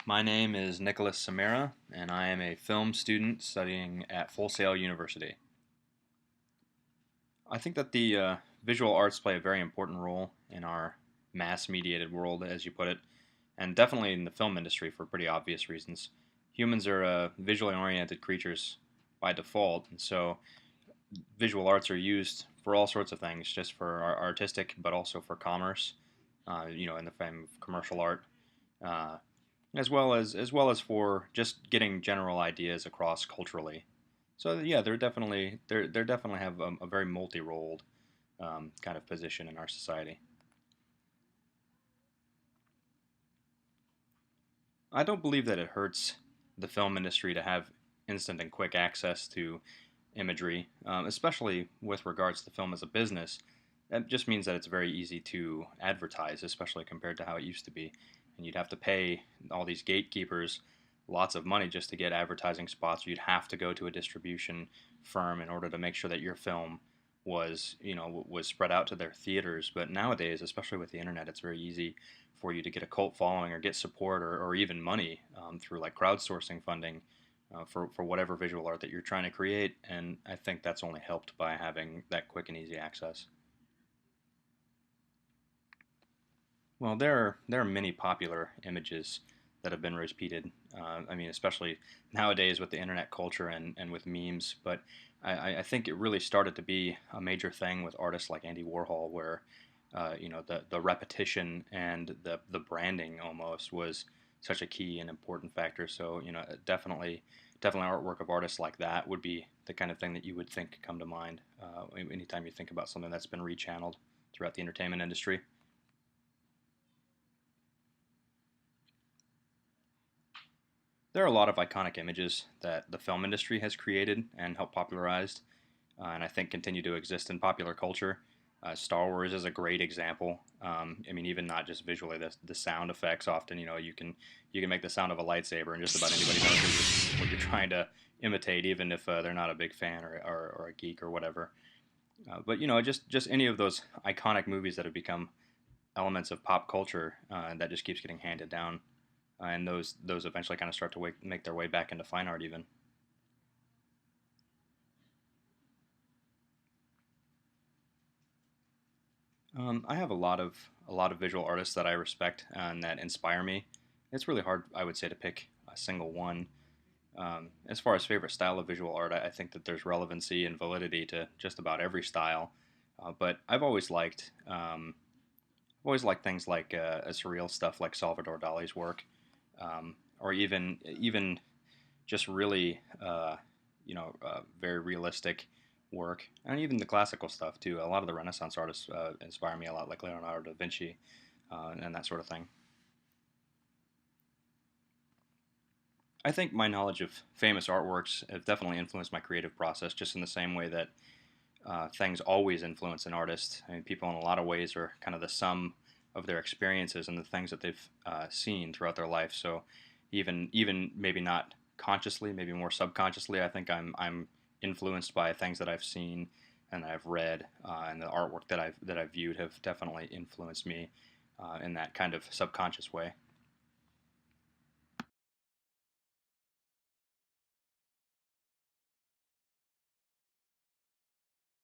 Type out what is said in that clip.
My name is Nicholas Somera, and I am a film student studying at Full Sail University. I think that the visual arts play a very important role in our mass mediated world, as you put it, and definitely in the film industry for pretty obvious reasons. Humans are visually oriented creatures by default, and so visual arts are used for all sorts of things, just for artistic, but also for commerce, in the frame of commercial art. Uh, as well as for just getting general ideas across culturally. So yeah, they're definitely have a very multi-rolled kind of position in our society. I don't believe that it hurts the film industry to have instant and quick access to imagery, especially with regards to film as a business. That just means that it's very easy to advertise, especially compared to how it used to be. And you'd have to pay all these gatekeepers lots of money just to get advertising spots. You'd have to go to a distribution firm in order to make sure that your film was spread out to their theaters. But nowadays, especially with the internet, it's very easy for you to get a cult following or get support or even money through like crowdsourcing funding for whatever visual art that you're trying to create. And I think that's only helped by having that quick and easy access. Well, there are many popular images that have been repeated. I mean, especially nowadays with the internet culture and with memes. But I think it really started to be a major thing with artists like Andy Warhol, where the repetition and the branding almost was such a key and important factor. So definitely artwork of artists like that would be the kind of thing that you would think come to mind anytime you think about something that's been rechanneled throughout the entertainment industry. There are a lot of iconic images that the film industry has created and helped popularized, and I think continue to exist in popular culture. Star Wars is a great example. I mean, even not just visually, the sound effects often, you can make the sound of a lightsaber, and just about anybody knows what you're trying to imitate, even if they're not a big fan or a geek or whatever. But just any of those iconic movies that have become elements of pop culture that just keeps getting handed down, and those eventually kind of start to make their way back into fine art even. I have a lot of visual artists that I respect and that inspire me. It's really hard, I would say, to pick a single one. As far as favorite style of visual art, I think that there's relevancy and validity to just about every style. But I've always liked things like surreal stuff like Salvador Dali's work, or even just really very realistic work, and even the classical stuff too. A lot of the Renaissance artists inspire me a lot, like Leonardo da Vinci and that sort of thing. I think my knowledge of famous artworks have definitely influenced my creative process, just in the same way that things always influence an artist. I mean, people in a lot of ways are kind of the sum of their experiences and the things that they've seen throughout their life. So even maybe not consciously, maybe more subconsciously, I think I'm influenced by things that I've seen and that I've read, and the artwork that I've viewed have definitely influenced me in that kind of subconscious way.